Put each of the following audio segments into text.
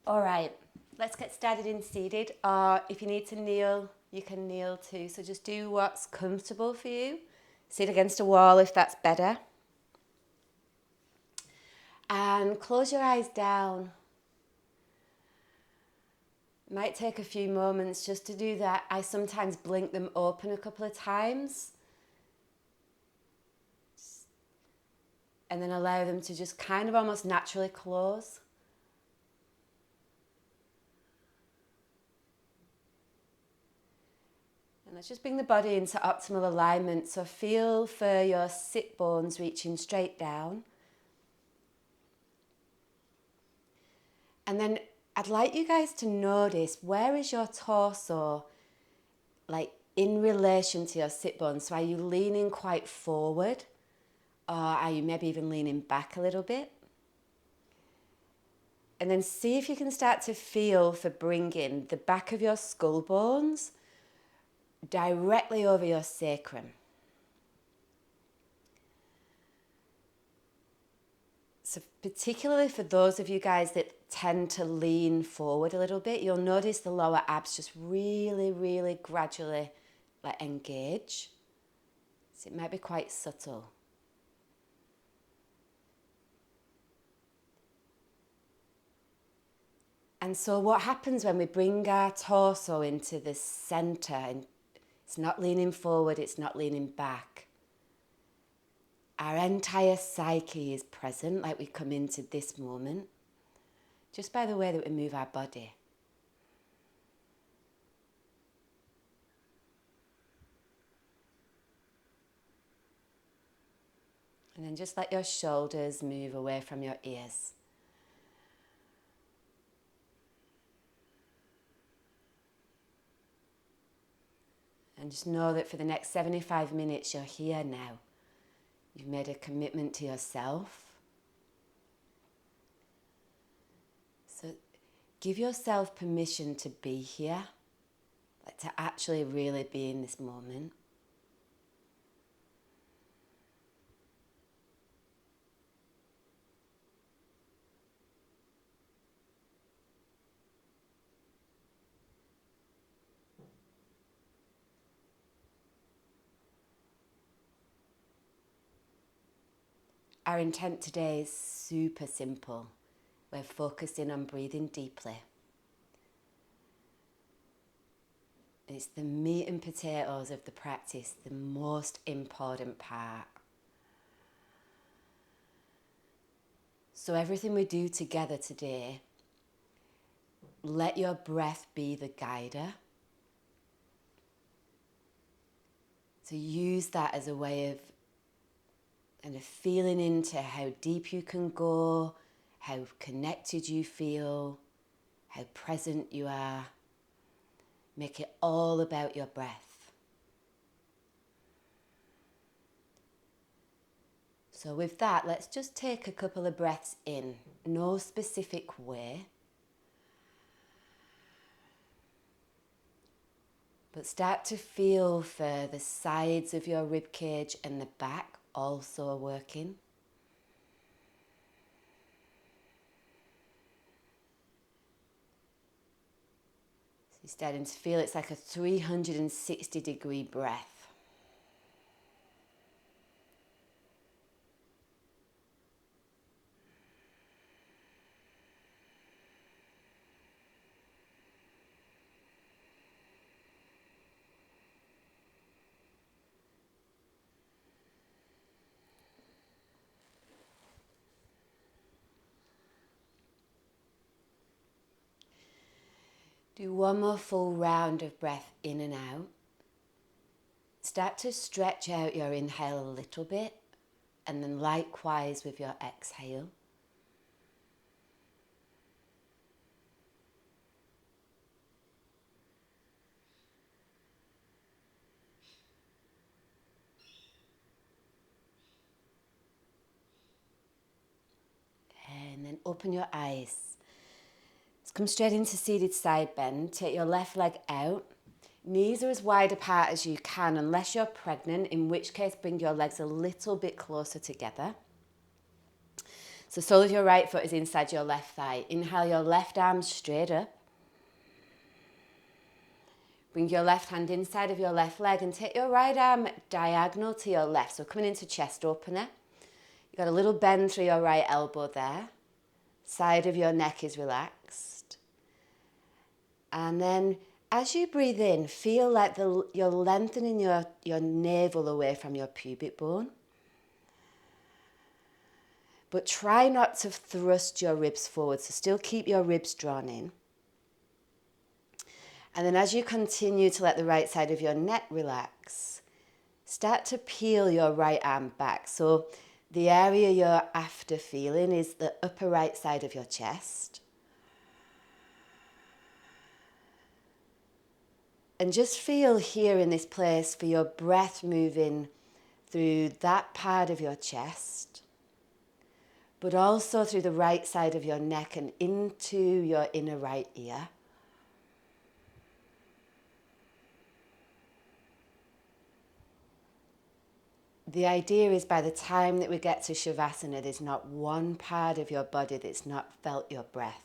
All right, let's get started in seated, or if you need to kneel, you can kneel too. So just do what's comfortable for you. Sit against a wall if that's better. And close your eyes down. It might take a few moments just to do that. I sometimes blink them open a couple of times and then allow them to just kind of almost naturally close. And let's just bring the body into optimal alignment. So feel for your sit bones reaching straight down. And then I'd like you guys to notice, where is your torso like in relation to your sit bones? So are you leaning quite forward, or are you maybe even leaning back a little bit? And then see if you can start to feel for bringing the back of your skull bones directly over your sacrum. So particularly for those of you guys that tend to lean forward a little bit, you'll notice the lower abs just really, really gradually like engage. So it might be quite subtle. And so what happens when we bring our torso into the center, and it's not leaning forward, it's not leaning back. Our entire psyche is present, like we come into this moment, just by the way that we move our body. And then just let your shoulders move away from your ears. And just know that for the next 75 minutes, you're here now. You've made a commitment to yourself. So give yourself permission to be here, like to actually really be in this moment. Our intent today is super simple. We're focusing on breathing deeply. It's the meat and potatoes of the practice, the most important part. So everything we do together today, let your breath be the guider. So use that as a way of kind of feeling into how deep you can go, how connected you feel, how present you are. Make it all about your breath. So with that, let's just take a couple of breaths in, no specific way. But start to feel for the sides of your rib cage and the back also working. So you're starting to feel it's like a 360-degree breath. Do one more full round of breath in and out. Start to stretch out your inhale a little bit, and then likewise with your exhale. And then open your eyes. Let's come straight into seated side bend. Take your left leg out. Knees are as wide apart as you can, unless you're pregnant, in which case bring your legs a little bit closer together. So sole of your right foot is inside your left thigh. Inhale your left arm straight up. Bring your left hand inside of your left leg and take your right arm diagonal to your left. So coming into chest opener. You've got a little bend through your right elbow there. Side of your neck is relaxed. And then as you breathe in, feel like you're lengthening your navel away from your pubic bone. But try not to thrust your ribs forward, so still keep your ribs drawn in. And then as you continue to let the right side of your neck relax, start to peel your right arm back. So the area you're after feeling is the upper right side of your chest. And just feel here in this place for your breath moving through that part of your chest, but also through the right side of your neck and into your inner right ear. The idea is by the time that we get to Shavasana, there's not one part of your body that's not felt your breath.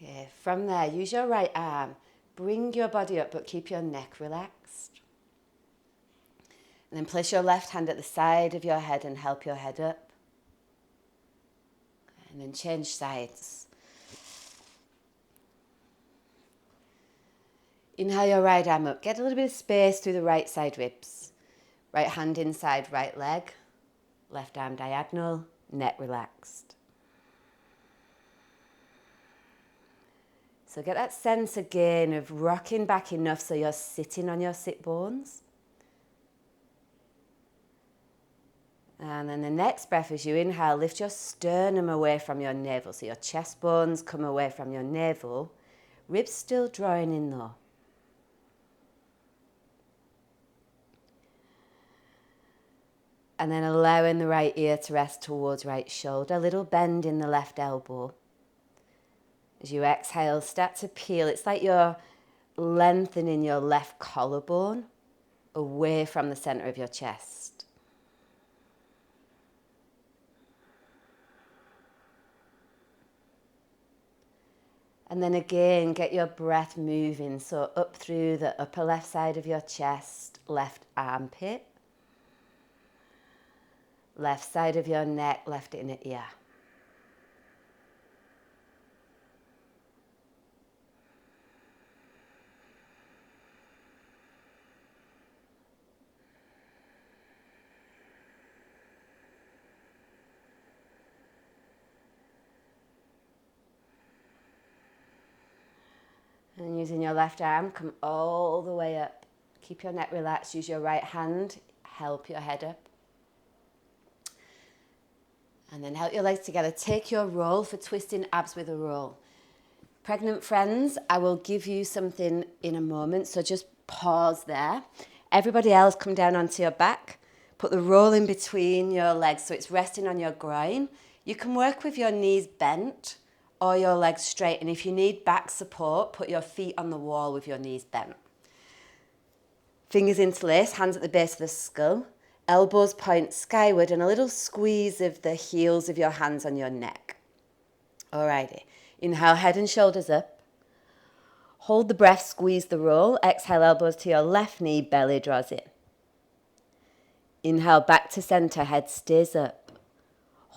Okay, from there, use your right arm. Bring your body up, but keep your neck relaxed. And then place your left hand at the side of your head and help your head up. And then change sides. Inhale your right arm up. Get a little bit of space through the right side ribs. Right hand inside right leg. Left arm diagonal. Neck relaxed. So get that sense again of rocking back enough so you're sitting on your sit bones. And then the next breath, as you inhale, lift your sternum away from your navel. So your chest bones come away from your navel. Ribs still drawing in though. And then allowing the right ear to rest towards right shoulder. A little bend in the left elbow. As you exhale, start to peel. It's like you're lengthening your left collarbone away from the center of your chest. And then again, get your breath moving. So up through the upper left side of your chest, left armpit, left side of your neck, left inner ear. And using your left arm, come all the way up. Keep your neck relaxed. Use your right hand, help your head up. And then help your legs together. Take your roll for twisting abs with a roll. Pregnant friends, I will give you something in a moment, so just pause there. Everybody else, come down onto your back. Put the roll in between your legs so it's resting on your groin. You can work with your knees bent or your legs straight. And if you need back support, put your feet on the wall with your knees bent. Fingers interlace, hands at the base of the skull. Elbows point skyward and a little squeeze of the heels of your hands on your neck. Alrighty. Inhale, head and shoulders up. Hold the breath, squeeze the roll. Exhale, elbows to your left knee, belly draws in. Inhale, back to center, head stays up.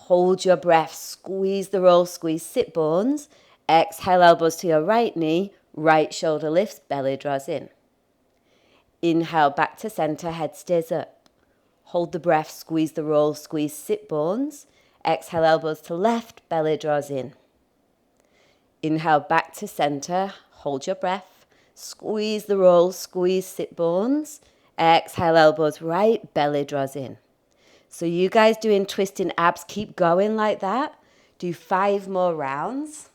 Hold your breath, squeeze the roll, squeeze sit bones. Exhale, elbows to your right knee, right shoulder lifts, belly draws in. Inhale, back to center, head stays up. Hold the breath, squeeze the roll, squeeze sit bones. Exhale, elbows to left, belly draws in. Inhale, back to center, hold your breath. Squeeze the roll, squeeze sit bones. Exhale, elbows right, belly draws in. So you guys doing twisting abs, keep going like that. Do 5 more rounds.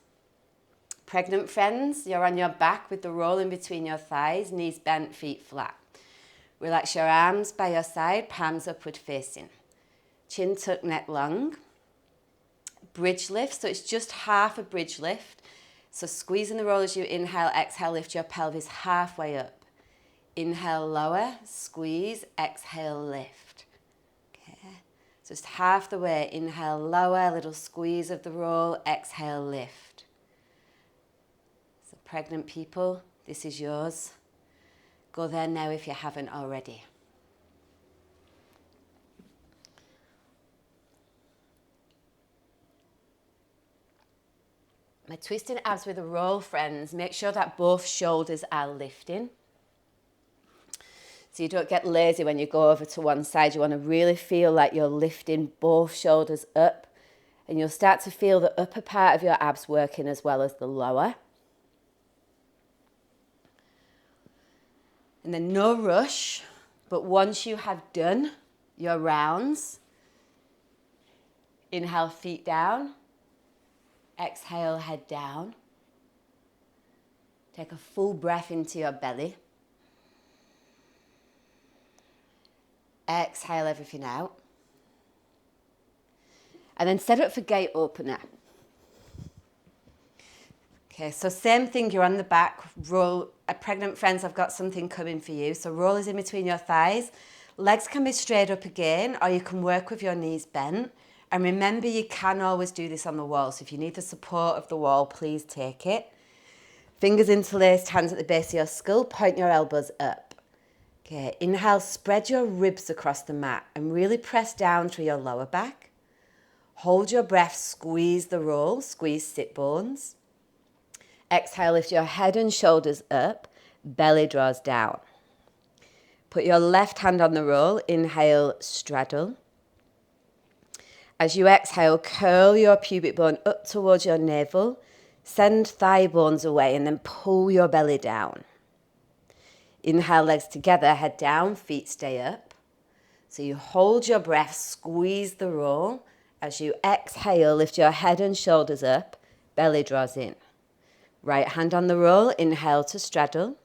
Pregnant friends, you're on your back with the roll in between your thighs, knees bent, feet flat. Relax your arms by your side, palms upward facing. Chin tuck, neck long. bridge lift. So it's just half a bridge lift. So squeezing the roll as you inhale, exhale, lift your pelvis halfway up. Inhale, lower, squeeze, exhale, lift. Okay. Just half the way. Inhale, lower, little squeeze of the roll, exhale, lift. So pregnant people, this is yours. Go there now if you haven't already. My twisting abs with a roll, friends. Make sure that both shoulders are lifting. So you don't get lazy when you go over to one side. You want to really feel like you're lifting both shoulders up. And you'll start to feel the upper part of your abs working as well as the lower. And then no rush, but once you have done your rounds, inhale, feet down. Exhale, head down. Take a full breath into your belly. Exhale everything out. And then set up for gate opener. Okay, so same thing, you're on the back, roll. Pregnant friends, I've got something coming for you. So roll is in between your thighs. Legs can be straight up again, or you can work with your knees bent. And remember, you can always do this on the wall. So if you need the support of the wall, please take it. Fingers interlaced, hands at the base of your skull, point your elbows up. Okay, inhale, spread your ribs across the mat and really press down through your lower back. Hold your breath, squeeze the roll, squeeze sit bones. Exhale, lift your head and shoulders up, belly draws down. Put your left hand on the roll, inhale, straddle. As you exhale, curl your pubic bone up towards your navel, send thigh bones away and then pull your belly down. Inhale, legs together, head down, feet stay up. So you hold your breath, squeeze the roll. As you exhale, lift your head and shoulders up, belly draws in. Right hand on the roll, inhale to straddle.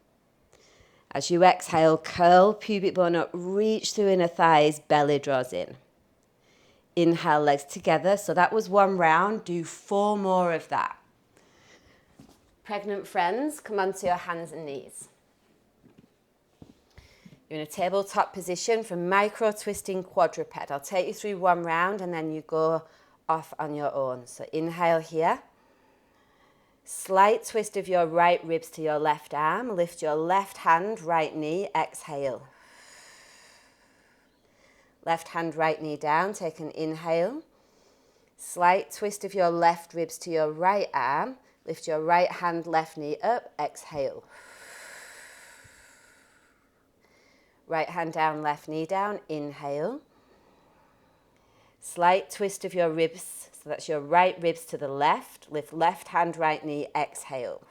As you exhale, curl pubic bone up, reach through inner thighs, belly draws in. Inhale, legs together. So that was one round. Do 4 more of that. Pregnant friends, come onto your hands and knees. You're in a tabletop position for micro twisting quadruped. I'll take you through one round and then you go off on your own. So inhale here. Slight twist of your right ribs to your left arm. Lift your left hand, right knee, exhale. Left hand, right knee down, take an inhale. Slight twist of your left ribs to your right arm. Lift your right hand, left knee up, exhale. Right hand down, left knee down, inhale. Slight twist of your ribs, so that's your right ribs to the left. Lift left hand, right knee, exhale.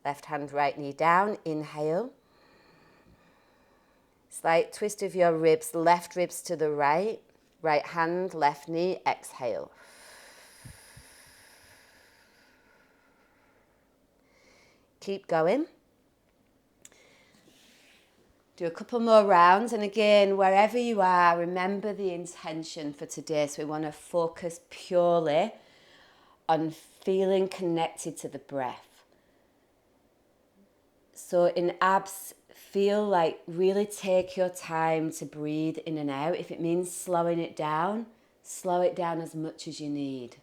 Left hand, right knee down, inhale. Slight twist of your ribs, left ribs to the right. Right hand, left knee, exhale. Keep going. Do a couple more rounds. And again, wherever you are, remember the intention for today. So we want to focus purely on feeling connected to the breath. So in abs, feel like really take your time to breathe in and out. If it means slowing it down, slow it down as much as you need.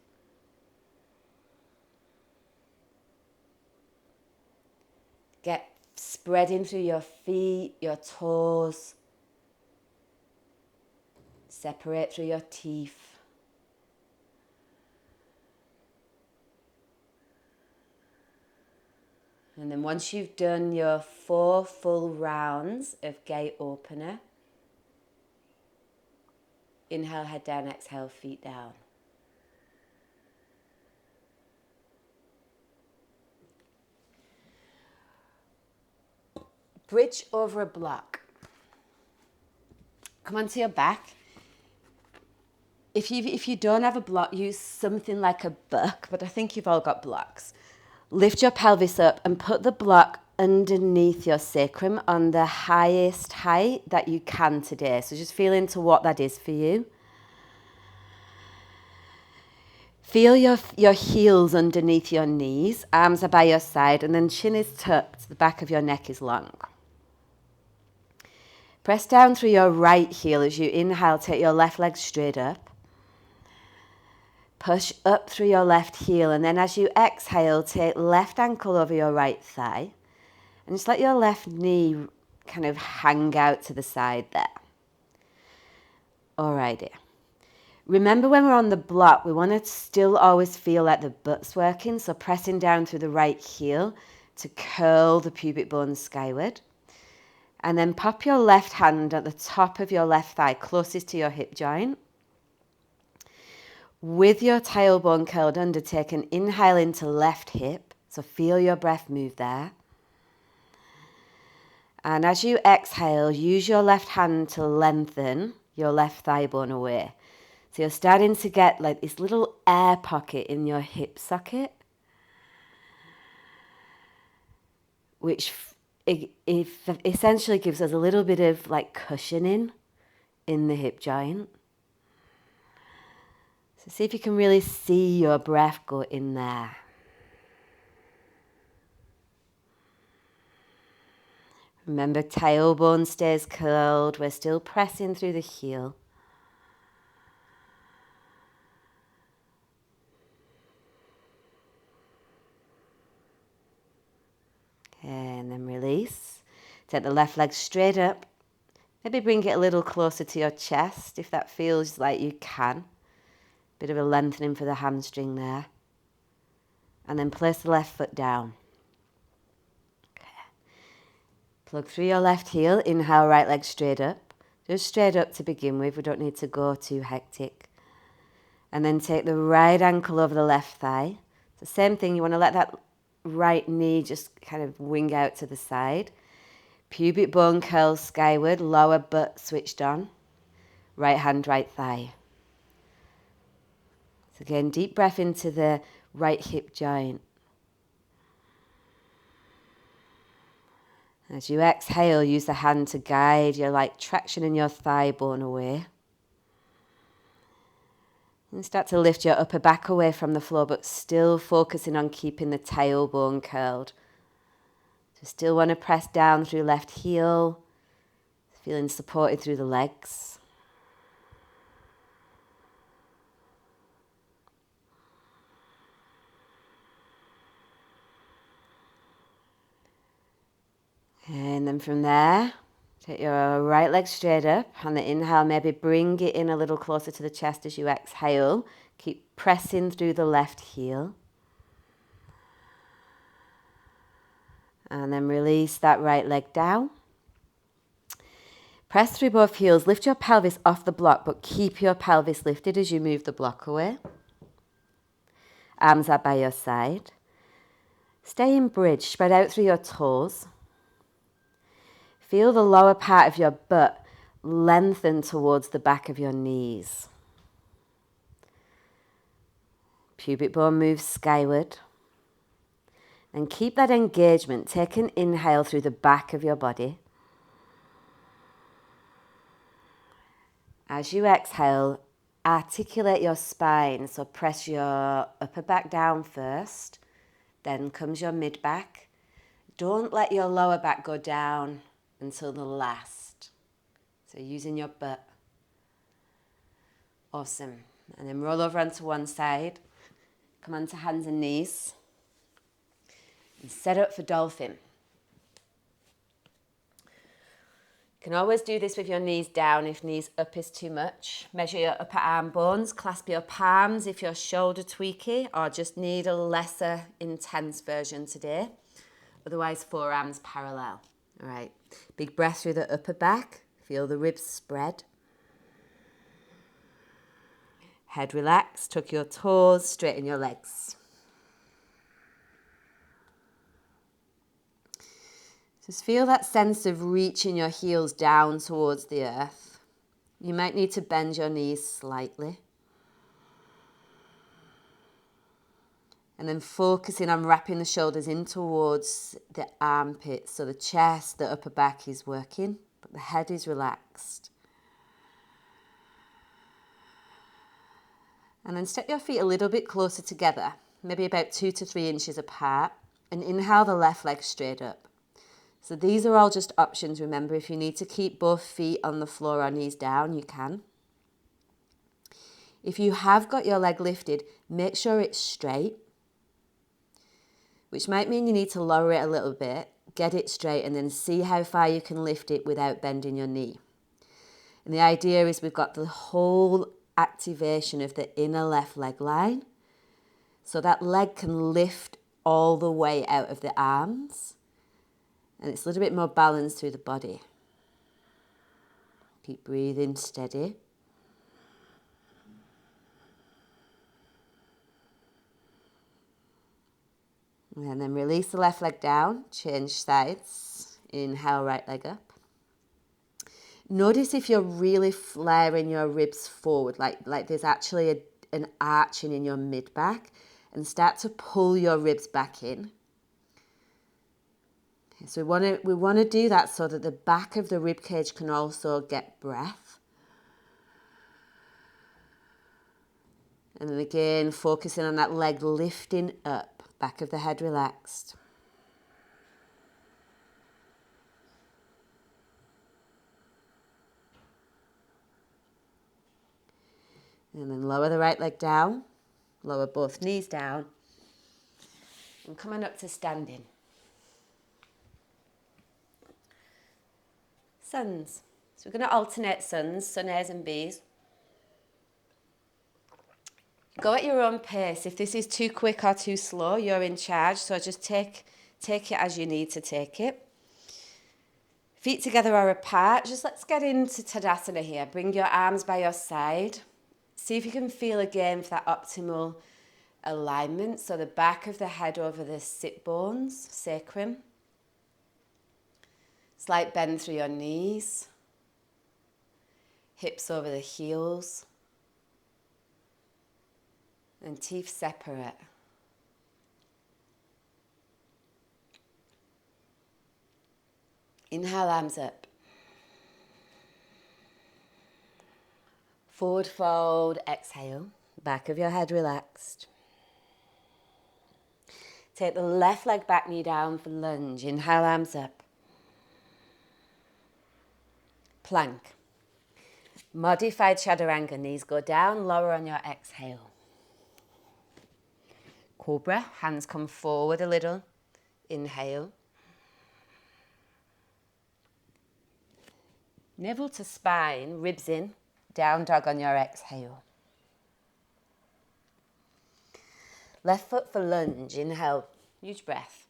Get spreading through your feet, your toes. Separate through your teeth. And then once you've done your 4 full rounds of gate opener, inhale, head down, exhale, feet down. Bridge over a block. Come onto your back. If you don't have a block, use something like a buck, but I think you've all got blocks. Lift your pelvis up and put the block underneath your sacrum on the highest height that you can today. So just feel into what that is for you. Feel your heels underneath your knees, arms are by your side, and then chin is tucked, the back of your neck is long. Press down through your right heel as you inhale, take your left leg straight up. Push up through your left heel, and then as you exhale, take left ankle over your right thigh, and just let your left knee kind of hang out to the side there. Alrighty. Remember when we're on the block, we want to still always feel like the butt's working, so pressing down through the right heel to curl the pubic bone skyward. And then pop your left hand at the top of your left thigh, closest to your hip joint. With your tailbone curled under, take an inhale into left hip, so feel your breath move there. And as you exhale, use your left hand to lengthen your left thigh bone away. So you're starting to get like this little air pocket in your hip socket, which essentially gives us a little bit of like cushioning in the hip joint. So see if you can really see your breath go in there. Remember, tailbone stays curled. We're still pressing through the heel. And then release. Take the left leg straight up. Maybe bring it a little closer to your chest if that feels like you can. Bit of a lengthening for the hamstring there. And then place the left foot down. Okay. Plug through your left heel. Inhale, right leg straight up. Just straight up to begin with. We don't need to go too hectic. And then take the right ankle over the left thigh. It's the same thing. You want to let that right knee just kind of wing out to the side. Pubic bone curls skyward, lower butt switched on. Right hand, right thigh. So again, deep breath into the right hip joint. As you exhale, use the hand to guide your traction in your thigh bone away. And start to lift your upper back away from the floor, but still focusing on keeping the tailbone curled. So still want to press down through left heel, feeling supported through the legs. And then from there, take your right leg straight up. On the inhale, maybe bring it in a little closer to the chest as you exhale. Keep pressing through the left heel. And then release that right leg down. Press through both heels. Lift your pelvis off the block, but keep your pelvis lifted as you move the block away. Arms are by your side. Stay in bridge. Spread out through your toes. Feel the lower part of your butt lengthen towards the back of your knees. Pubic bone moves skyward. And keep that engagement. Take an inhale through the back of your body. As you exhale, articulate your spine. So press your upper back down first. Then comes your mid back. Don't let your lower back go down until the last. So using your butt. Awesome. And then roll over onto one side. Come onto hands and knees. And set up for dolphin. You can always do this with your knees down if knees up is too much. Measure your upper arm bones. Clasp your palms if you're shoulder tweaky or just need a lesser intense version today. Otherwise, forearms parallel. All right. Big breath through the upper back. Feel the ribs spread. Head relaxed. Tuck your toes. Straighten your legs. Just feel that sense of reaching your heels down towards the earth. You might need to bend your knees slightly. And then focusing on wrapping the shoulders in towards the armpits. So the chest, the upper back is working, but the head is relaxed. And then step your feet a little bit closer together, maybe about 2 to 3 inches apart, and inhale the left leg straight up. So these are all just options. Remember, if you need to keep both feet on the floor or knees down, you can. If you have got your leg lifted, make sure it's straight, which might mean you need to lower it a little bit, get it straight, and then see how far you can lift it without bending your knee. And the idea is we've got the whole activation of the inner left leg line, so that leg can lift all the way out of the arms, and it's a little bit more balanced through the body. Keep breathing steady. And then release the left leg down, change sides. Inhale, right leg up. Notice if you're really flaring your ribs forward, like there's actually an arching in your mid-back, and start to pull your ribs back in. Okay, so we want to do that so that the back of the rib cage can also get breath. And then again, focusing on that leg lifting up, back of the head relaxed. And then lower the right leg down, lower both knees down, and come on up to standing. Suns. So we're going to alternate suns, sun A's and B's. Go at your own pace. If this is too quick or too slow, you're in charge, so just take it as you need to take it. Feet together or apart. Just let's get into Tadasana here. Bring your arms by your side. See if you can feel again for that optimal alignment. So the back of the head over the sit bones, sacrum. Slight bend through your knees. Hips over the heels. And teeth separate. Inhale, arms up. Forward fold, exhale. Back of your head relaxed. Take the left leg back, knee down for lunge. Inhale, arms up. Plank. Modified chaturanga, knees go down, lower on your exhale. Cobra, hands come forward a little. Inhale. Navel to spine, ribs in. Down dog on your exhale. Left foot for lunge. Inhale, huge breath.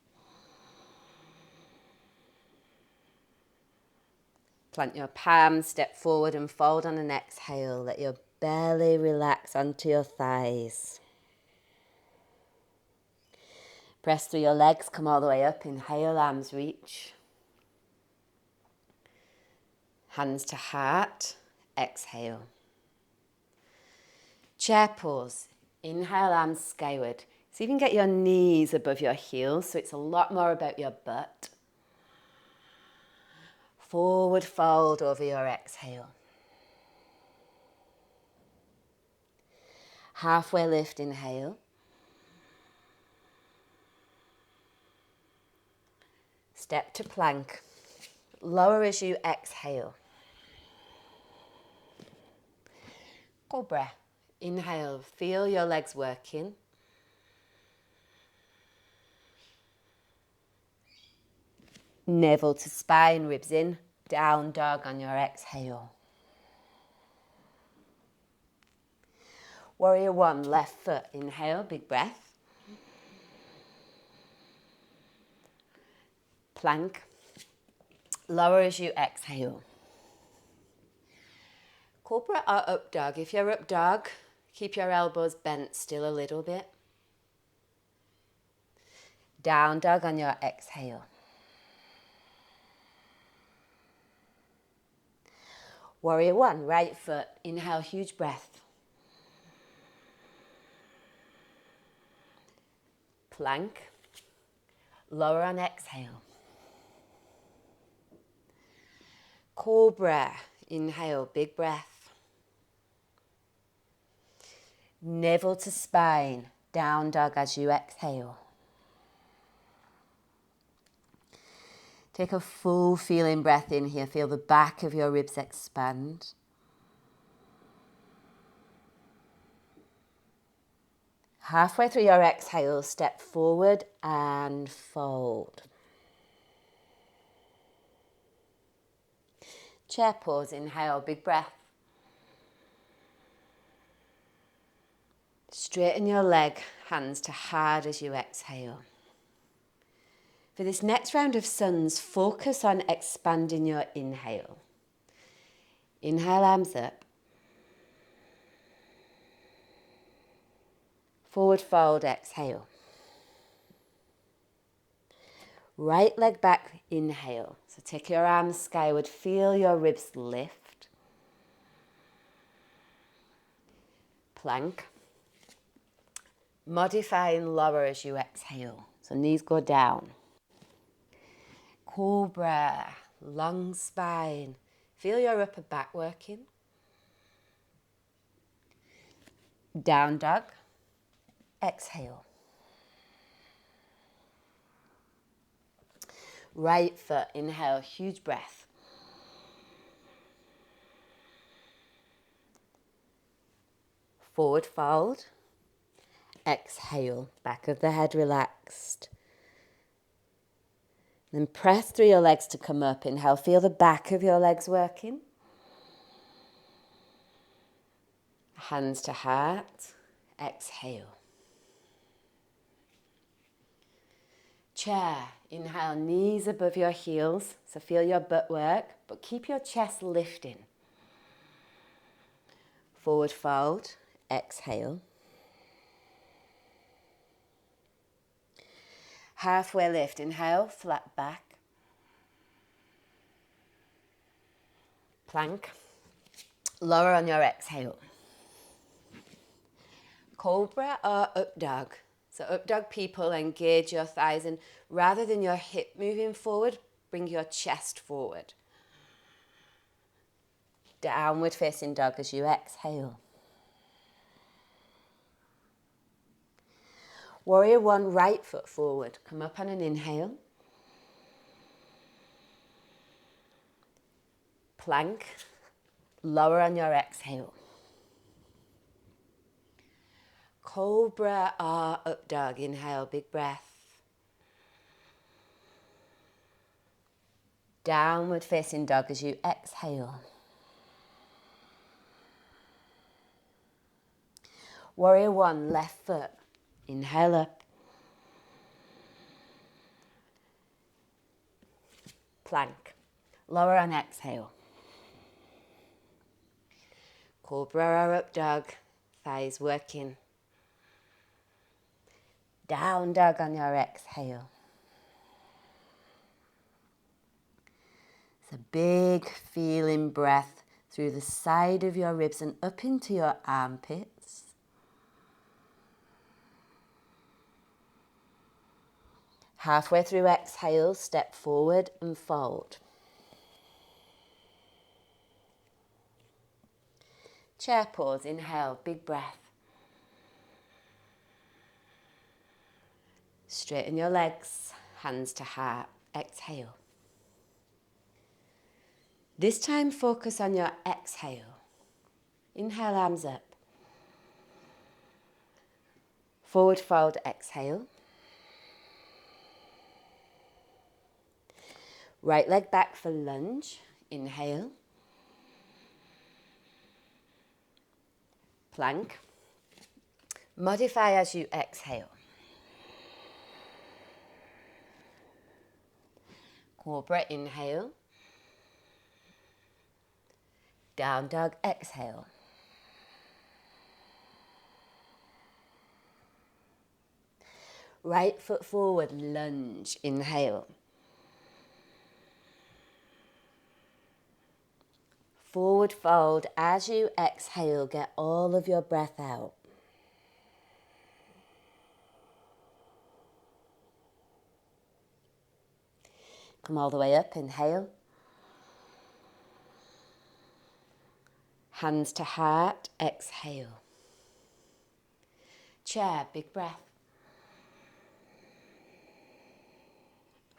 Plant your palms, step forward and fold on an exhale. Let your belly relax onto your thighs. Press through your legs, come all the way up. Inhale, arms reach. Hands to heart. Exhale. Chair pose. Inhale, arms skyward. So you can get your knees above your heels, so it's a lot more about your butt. Forward fold over your exhale. Halfway lift, inhale. Step to plank. Lower as you exhale. Cobra. Inhale, feel your legs working. Navel to spine, ribs in. Down dog on your exhale. Warrior one, left foot. Inhale, big breath. Plank. Lower as you exhale. Cobra or up dog. If you're up dog, keep your elbows bent still a little bit. Down dog on your exhale. Warrior one, right foot. Inhale, huge breath. Plank. Lower on exhale. Cobra. Inhale, big breath. Navel to spine, down dog as you exhale. Take a full feeling breath in here. Feel the back of your ribs expand. Halfway through your exhale, step forward and fold. Chair pose, inhale, big breath. Straighten your leg, hands to heart as you exhale. For this next round of suns, focus on expanding your inhale. Inhale, arms up. Forward fold, exhale. Right leg back, inhale. So take your arms skyward, feel your ribs lift. Plank. Modify and lower as you exhale. So knees go down. Cobra, long spine. Feel your upper back working. Down dog. Exhale. Right foot, inhale, huge breath. Forward fold. Exhale, back of the head relaxed. Then press through your legs to come up. Inhale, feel the back of your legs working. Hands to heart. Exhale. Chair. Inhale, knees above your heels. So feel your butt work, but keep your chest lifting. Forward fold. Exhale. Halfway lift. Inhale, flat back. Plank. Lower on your exhale. Cobra or up dog. So up dog, people, engage your thighs, and rather than your hip moving forward, bring your chest forward. Downward facing dog as you exhale. Warrior one, right foot forward. Come up on an inhale. Plank. Lower on your exhale. Cobra or up dog. Inhale, big breath. Downward facing dog as you exhale. Warrior one, left foot. Inhale up. Plank. Lower on exhale. Cobra or up dog. Thighs working. Down dog on your exhale. It's a big feeling breath through the side of your ribs and up into your armpits. Halfway through exhale, step forward and fold. Chair pose, inhale, big breath. Straighten your legs, hands to heart, exhale. This time focus on your exhale. Inhale, arms up. Forward fold, exhale. Right leg back for lunge, inhale. Plank. Modify as you exhale. Cobra, inhale. Down dog, exhale. Right foot forward, lunge, inhale. Forward fold as you exhale, get all of your breath out. Come all the way up, inhale. Hands to heart, exhale. Chair, big breath.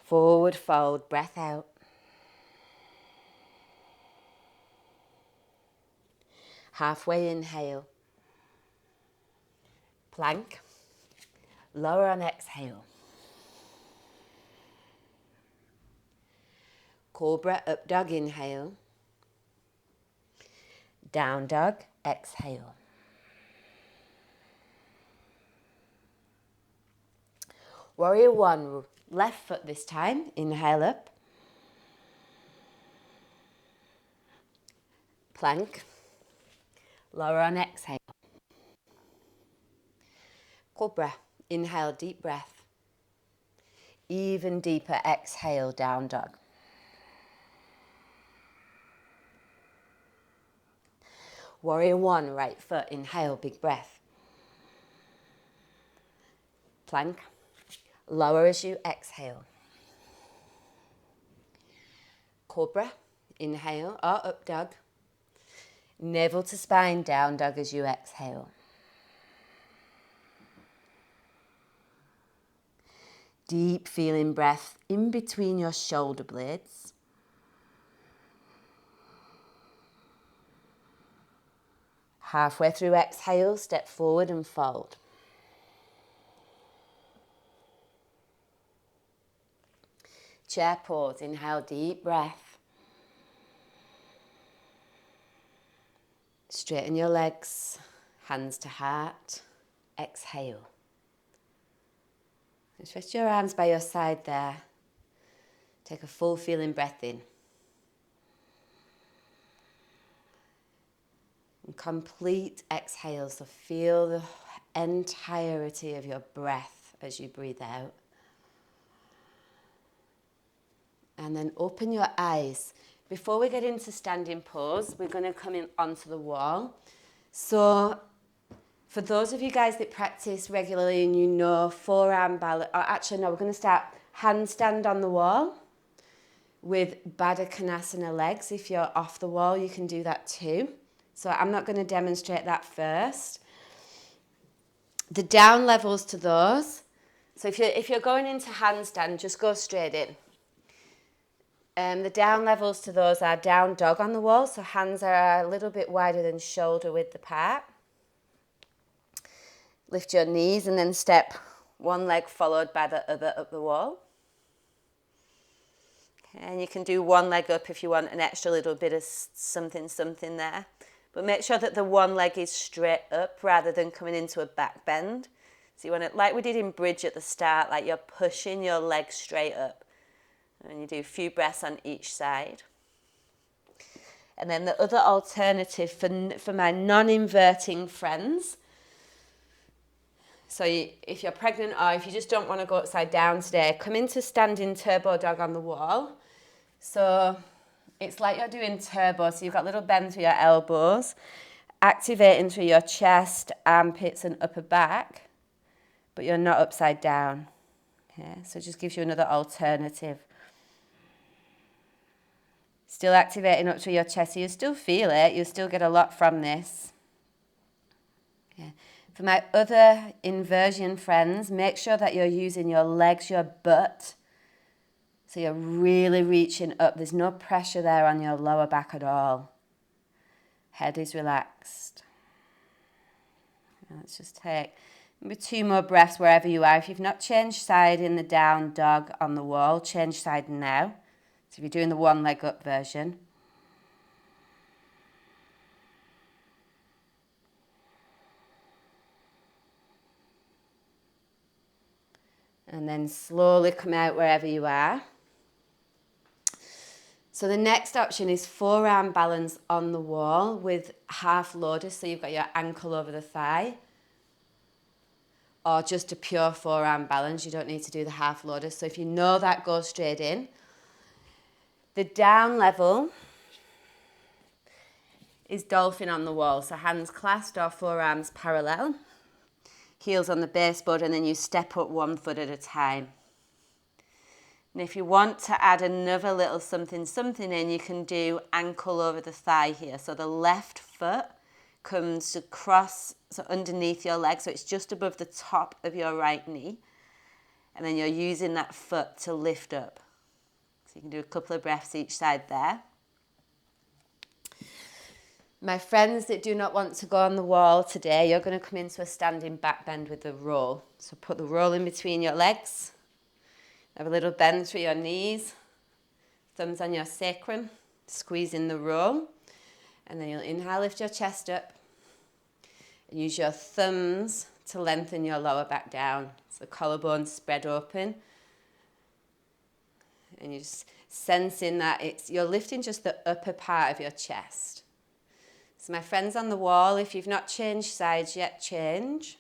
Forward fold, breath out. Halfway inhale. Plank. Lower on exhale. Cobra, up dog, inhale. Down dog, exhale. Warrior one, left foot this time, inhale up. Plank. Lower on exhale. Cobra, inhale, deep breath. Even deeper exhale, down dog. Warrior one, right foot, inhale, big breath. Plank. Lower as you exhale. Cobra, inhale, or up dog. Navel to spine, down dog as you exhale. Deep feeling breath in between your shoulder blades. Halfway through exhale, step forward and fold. Chair pose, inhale, deep breath. Straighten your legs, hands to heart, exhale. Just rest your arms by your side there. Take a full feeling breath in. And complete exhale, so feel the entirety of your breath as you breathe out. And then open your eyes. Before we get into standing pose, we're going to come in onto the wall. So for those of you guys that practice regularly and you know forearm balance, or actually no, we're going to start handstand on the wall with Baddha Konasana legs. If you're off the wall, you can do that too. So I'm not going to demonstrate that first. The down levels to those. So if you're going into handstand, just go straight in. The down levels to those are down dog on the wall, so hands are a little bit wider than shoulder width apart. Lift your knees and then step one leg followed by the other up the wall. Okay, and you can do one leg up if you want an extra little bit of something there. But make sure that the one leg is straight up rather than coming into a back bend. So you want it like we did in bridge at the start, like you're pushing your leg straight up. And you do a few breaths on each side. And then the other alternative for my non-inverting friends. So if you're pregnant or if you just don't want to go upside down today, come into standing turbo dog on the wall. So it's like you're doing turbo. So you've got little bends through your elbows, activating through your chest, armpits and upper back, but you're not upside down. Okay, so it just gives you another alternative. Still activating up through your chest, so you still feel it, you still get a lot from this. Okay. For my other inversion friends, make sure that you're using your legs, your butt, so you're really reaching up. There's no pressure there on your lower back at all. Head is relaxed. Let's just take maybe 2 more breaths wherever you are. If you've not changed side in the down dog on the wall, change side now. So if you're doing the one leg up version. And then slowly come out wherever you are. So the next option is forearm balance on the wall with half lotus. So you've got your ankle over the thigh. Or just a pure forearm balance. You don't need to do the half lotus. So if you know that, go straight in. The down level is dolphin on the wall. So hands clasped or forearms parallel. Heels on the baseboard, and then you step up one foot at a time. And if you want to add another little something in, you can do ankle over the thigh here. So the left foot comes across, so underneath your leg, so it's just above the top of your right knee. And then you're using that foot to lift up. So you can do a couple of breaths each side there. My friends that do not want to go on the wall today, you're going to come into a standing back bend with the roll. So put the roll in between your legs. Have a little bend through your knees. Thumbs on your sacrum. Squeeze in the roll. And then you'll inhale, lift your chest up. And use your thumbs to lengthen your lower back down. So collarbones spread open. And you're just sensing that you're lifting just the upper part of your chest. So my friends on the wall, if you've not changed sides yet, change.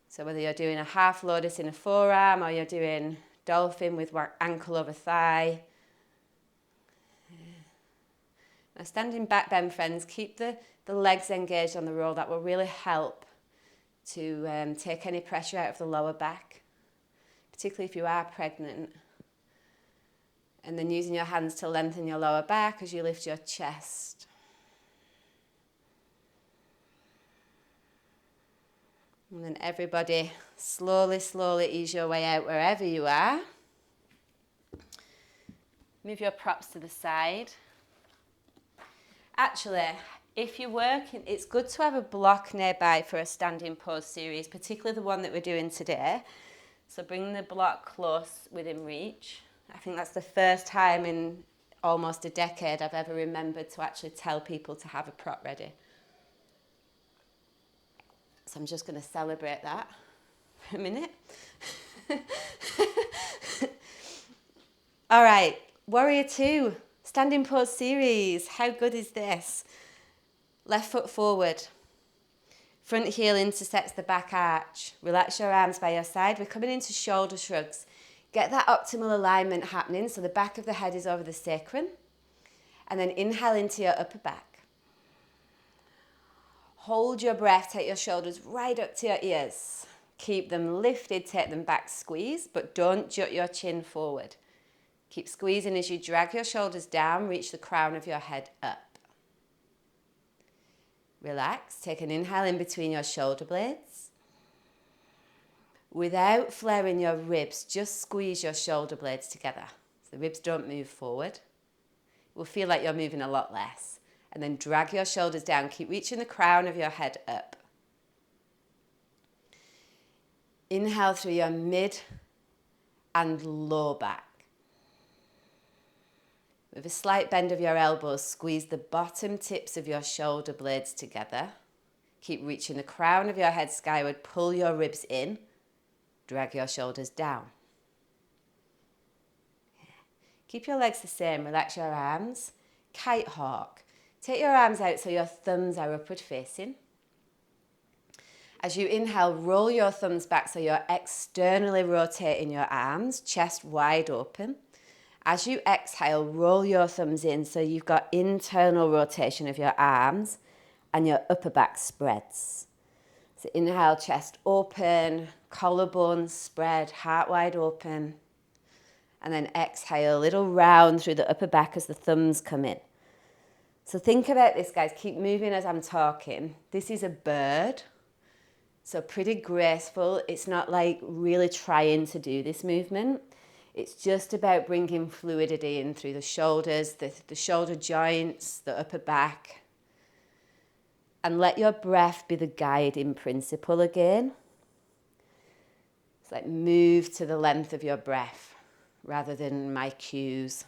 So whether you're doing a half lotus in a forearm or you're doing dolphin with ankle over thigh. Now standing back bend, friends, keep the legs engaged on the roll. That will really help to take any pressure out of the lower back, particularly if you are pregnant. And then using your hands to lengthen your lower back as you lift your chest. And then everybody, slowly, slowly ease your way out wherever you are. Move your props to the side. Actually, if you're working, it's good to have a block nearby for a standing pose series, particularly the one that we're doing today. So bring the block close within reach. I think that's the first time in almost a decade I've ever remembered to actually tell people to have a prop ready. So I'm just going to celebrate that for a minute. All right, Warrior 2, standing pose series. How good is this? Left foot forward. Front heel intersects the back arch. Relax your arms by your side. We're coming into shoulder shrugs. Get that optimal alignment happening so the back of the head is over the sacrum. And then inhale into your upper back. Hold your breath, take your shoulders right up to your ears. Keep them lifted, take them back, squeeze, but don't jut your chin forward. Keep squeezing as you drag your shoulders down, reach the crown of your head up. Relax, take an inhale in between your shoulder blades. Without flaring your ribs, just squeeze your shoulder blades together. So the ribs don't move forward. It will feel like you're moving a lot less. And then drag your shoulders down. Keep reaching the crown of your head up. Inhale through your mid and low back. With a slight bend of your elbows, squeeze the bottom tips of your shoulder blades together. Keep reaching the crown of your head skyward. Pull your ribs in. Drag your shoulders down. Keep your legs the same. Relax your arms. Kite hawk. Take your arms out so your thumbs are upward facing. As you inhale, roll your thumbs back so you're externally rotating your arms, chest wide open. As you exhale, roll your thumbs in so you've got internal rotation of your arms and your upper back spreads. So inhale, chest open, collarbones spread, heart wide open. And then exhale, a little round through the upper back as the thumbs come in. So think about this, guys. Keep moving as I'm talking. This is a bird. So pretty graceful. It's not like really trying to do this movement. It's just about bringing fluidity in through the shoulders, the shoulder joints, the upper back. And let your breath be the guiding principle again. It's like move to the length of your breath rather than my cues.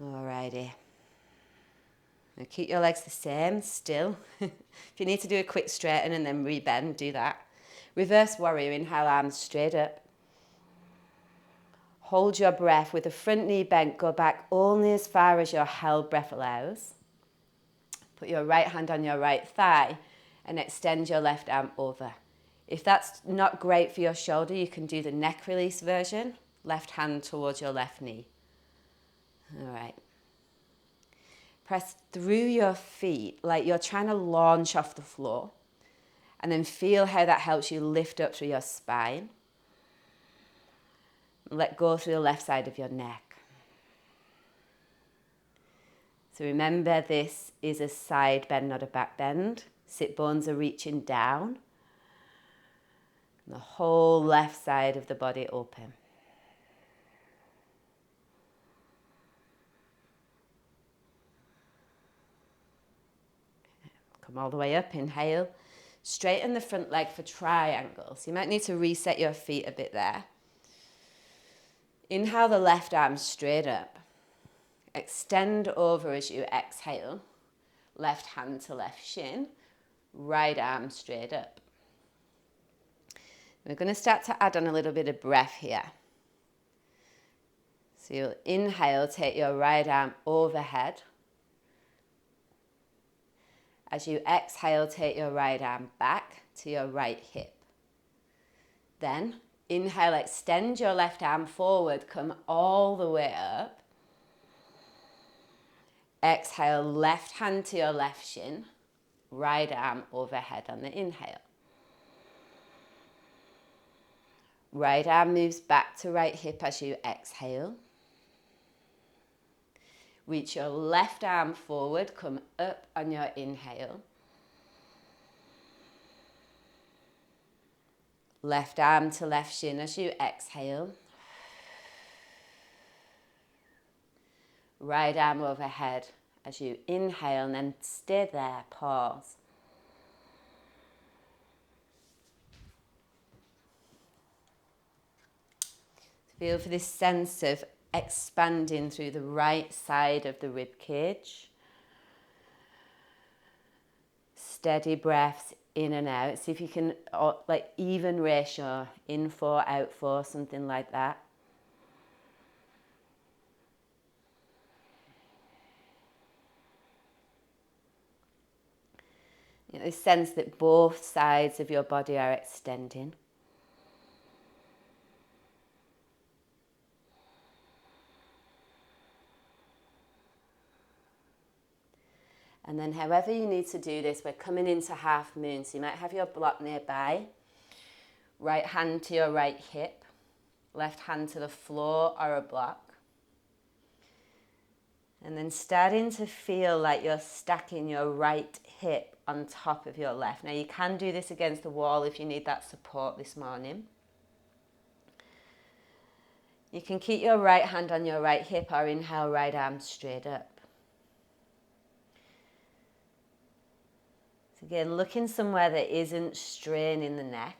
Alrighty. Now keep your legs the same, still. If you need to do a quick straighten and then rebend, do that. Reverse warrior, inhale, arms straight up. Hold your breath with the front knee bent. Go back only as far as your held breath allows. Put your right hand on your right thigh and extend your left arm over. If that's not great for your shoulder, you can do the neck release version. Left hand towards your left knee. All right. Press through your feet like you're trying to launch off the floor. And then feel how that helps you lift up through your spine. Let go through the left side of your neck. So remember, this is a side bend, not a back bend. Sit bones are reaching down. And the whole left side of the body open. Come all the way up, inhale. Straighten the front leg for triangles. You might need to reset your feet a bit there. Inhale the left arm straight up. Extend over as you exhale. Left hand to left shin. Right arm straight up. We're going to start to add on a little bit of breath here. So you'll inhale, take your right arm overhead. As you exhale, take your right arm back to your right hip. Then, inhale, extend your left arm forward, come all the way up. Exhale, left hand to your left shin, right arm overhead on the inhale. Right arm moves back to right hip as you exhale. Reach your left arm forward, come up on your inhale. Left arm to left shin as you exhale. Right arm overhead as you inhale, and then stay there, pause. Feel for this sense of expanding through the right side of the rib cage. Steady breaths in and out. See if you can, like even ratio, in 4, out 4, something like that. You know, this sense that both sides of your body are extending. And then however you need to do this, we're coming into half moon. So you might have your block nearby. Right hand to your right hip. Left hand to the floor or a block. And then starting to feel like you're stacking your right hip on top of your left. Now you can do this against the wall if you need that support this morning. You can keep your right hand on your right hip or inhale, right arm straight up. So again, looking somewhere that isn't straining the neck,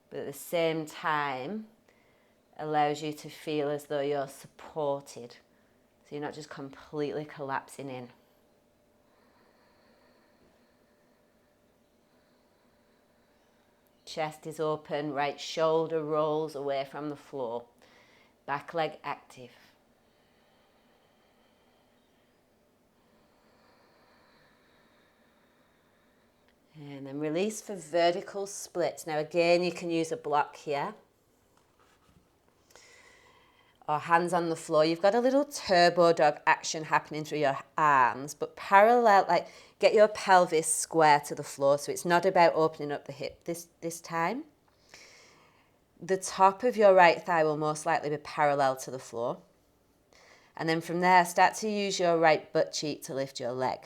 but at the same time allows you to feel as though you're supported. So you're not just completely collapsing in. Chest is open, right shoulder rolls away from the floor. Back leg active. And then release for vertical splits. Now again, you can use a block here. Or hands on the floor. You've got a little turbo dog action happening through your arms, but parallel, like get your pelvis square to the floor. So it's not about opening up the hip this time. The top of your right thigh will most likely be parallel to the floor. And then from there, start to use your right butt cheek to lift your leg.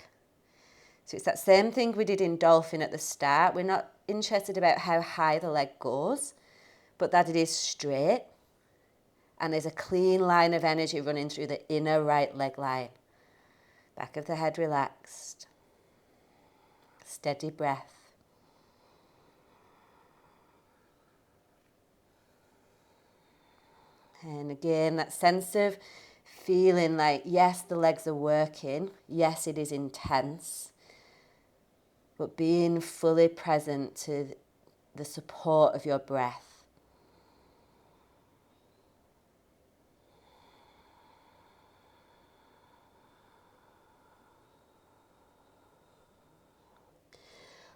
So it's that same thing we did in dolphin at the start. We're not interested about how high the leg goes, but that it is straight. And there's a clean line of energy running through the inner right leg line. Back of the head relaxed. Steady breath. And again, that sense of feeling like, yes, the legs are working. Yes, it is intense. But being fully present to the support of your breath.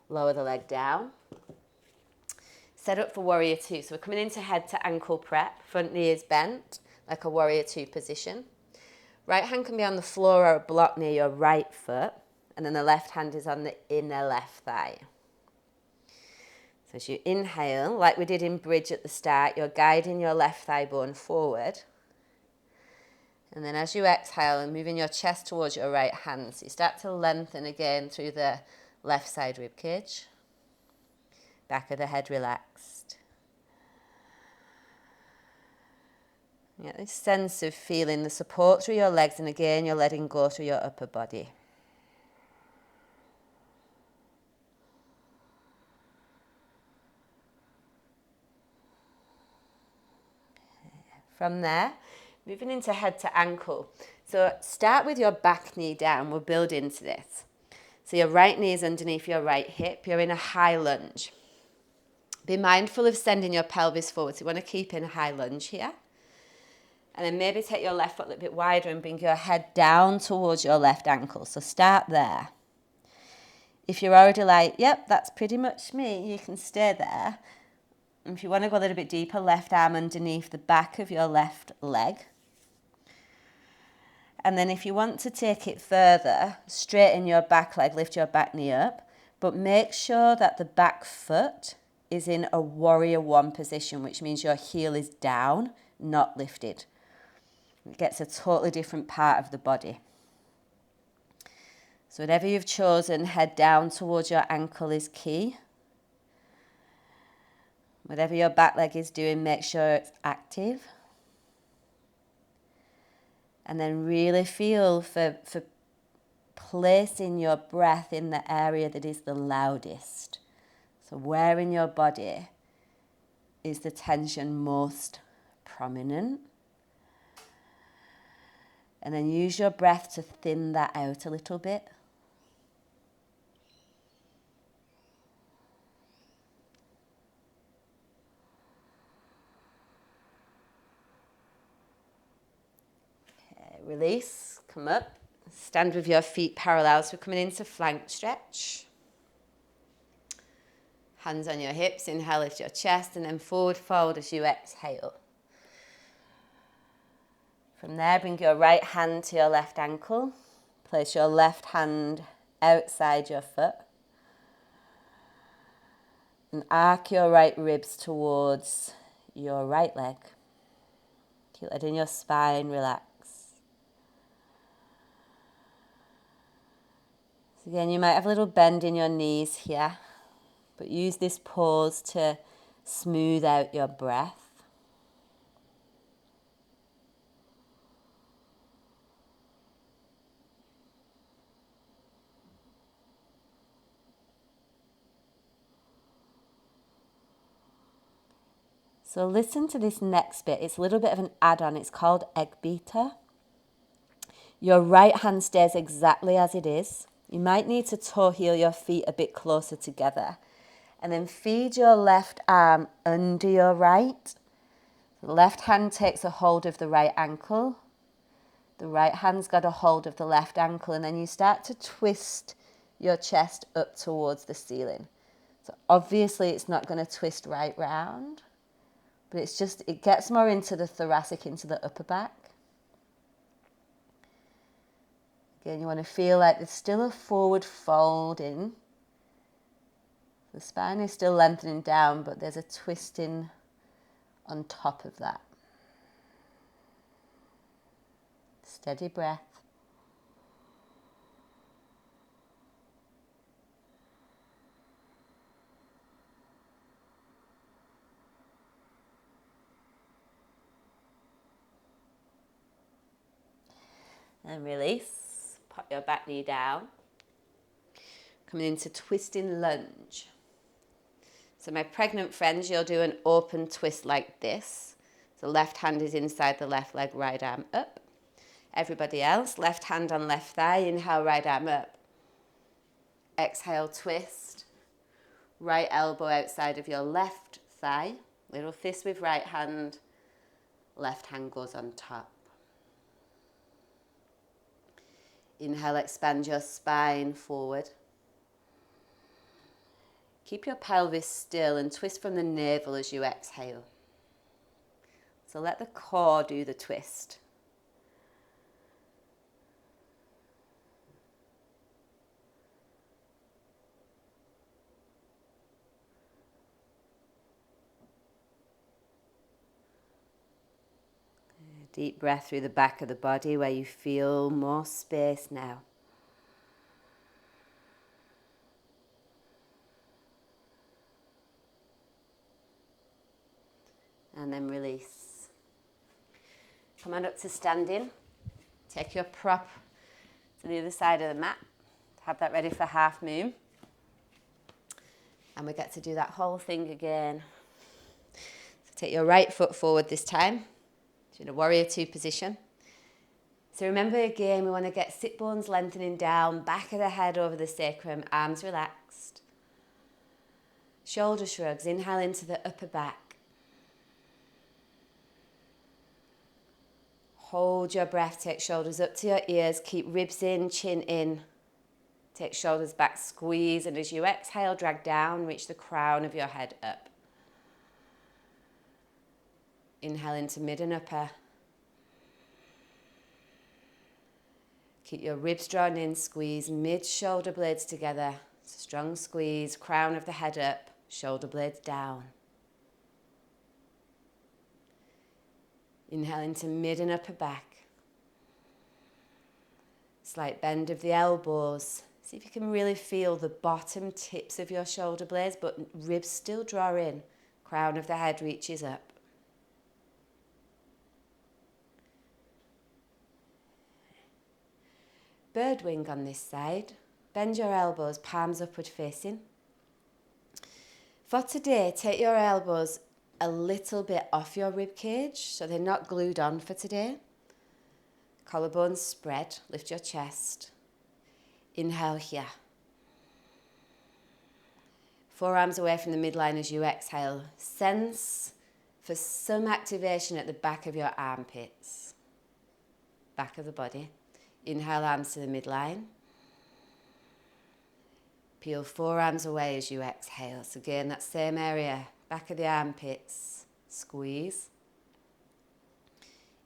Lower the leg down. Set up for warrior two. So we're coming into head to ankle prep. Front knee is bent, like a warrior two position. Right hand can be on the floor or a block near your right foot. And then the left hand is on the inner left thigh. So as you inhale, like we did in bridge at the start, you're guiding your left thigh bone forward. And then as you exhale and moving your chest towards your right hand, so you start to lengthen again through the left side rib cage. Back of the head relaxed. You get this sense of feeling the support through your legs, and again you're letting go through your upper body. From there, moving into head to ankle. So start with your back knee down. We'll build into this. So your right knee is underneath your right hip. You're in a high lunge. Be mindful of sending your pelvis forward. So you want to keep in a high lunge here. And then maybe take your left foot a little bit wider and bring your head down towards your left ankle. So start there. If you're already like, yep, that's pretty much me, you can stay there. And if you want to go a little bit deeper, left arm underneath the back of your left leg. And then if you want to take it further, straighten your back leg, lift your back knee up, but make sure that the back foot is in a warrior one position, which means your heel is down, not lifted. It gets a totally different part of the body. So whatever you've chosen, head down towards your ankle is key. Whatever your back leg is doing, make sure it's active. And then really feel for placing your breath in the area that is the loudest. So where in your body is the tension most prominent? And then use your breath to thin that out a little bit. Release, come up, stand with your feet parallel. So we're coming into flank stretch. Hands on your hips, inhale, lift your chest, and then forward fold as you exhale. From there, bring your right hand to your left ankle. Place your left hand outside your foot. And arc your right ribs towards your right leg. Keep letting your spine relax. So again, you might have a little bend in your knees here, but use this pause to smooth out your breath. So listen to this next bit. It's a little bit of an add-on. It's called egg beater. Your right hand stays exactly as it is. You might need to toe heel your feet a bit closer together. And then feed your left arm under your right. The left hand takes a hold of the right ankle. The right hand's got a hold of the left ankle. And then you start to twist your chest up towards the ceiling. So obviously it's not going to twist right round, but it's just, it gets more into the thoracic, into the upper back. Again, you want to feel like there's still a forward fold in. The spine is still lengthening down, but there's a twisting on top of that. Steady breath. And release. Pop your back knee down. Coming into twisting lunge. So my pregnant friends, you'll do an open twist like this. So left hand is inside the left leg, right arm up. Everybody else, left hand on left thigh, inhale, right arm up. Exhale, twist. Right elbow outside of your left thigh. Little fist with right hand. Left hand goes on top. Inhale, expand your spine forward. Keep your pelvis still and twist from the navel as you exhale. So let the core do the twist. Deep breath through the back of the body where you feel more space now. And then release. Come on up to standing. Take your prop to the other side of the mat. Have that ready for half moon. And we get to do that whole thing again. So take your right foot forward this time. So in a warrior two position. So remember again, we want to get sit bones lengthening down, back of the head over the sacrum, arms relaxed. Shoulder shrugs, inhale into the upper back. Hold your breath, take shoulders up to your ears, keep ribs in, chin in. Take shoulders back, squeeze, and as you exhale, drag down, reach the crown of your head up. Inhale into mid and upper. Keep your ribs drawn in, squeeze mid shoulder blades together. Strong squeeze, crown of the head up, shoulder blades down. Inhale into mid and upper back. Slight bend of the elbows. See if you can really feel the bottom tips of your shoulder blades, but ribs still draw in. Crown of the head reaches up. Bird wing on this side. Bend your elbows, palms upward facing. For today, take your elbows a little bit off your rib cage, so they're not glued on for today. Collarbones spread, lift your chest. Inhale here. Forearms away from the midline as you exhale. Sense for some activation at the back of your armpits. Back of the body. Inhale, arms to the midline. Peel forearms away as you exhale. So again, that same area, back of the armpits. Squeeze.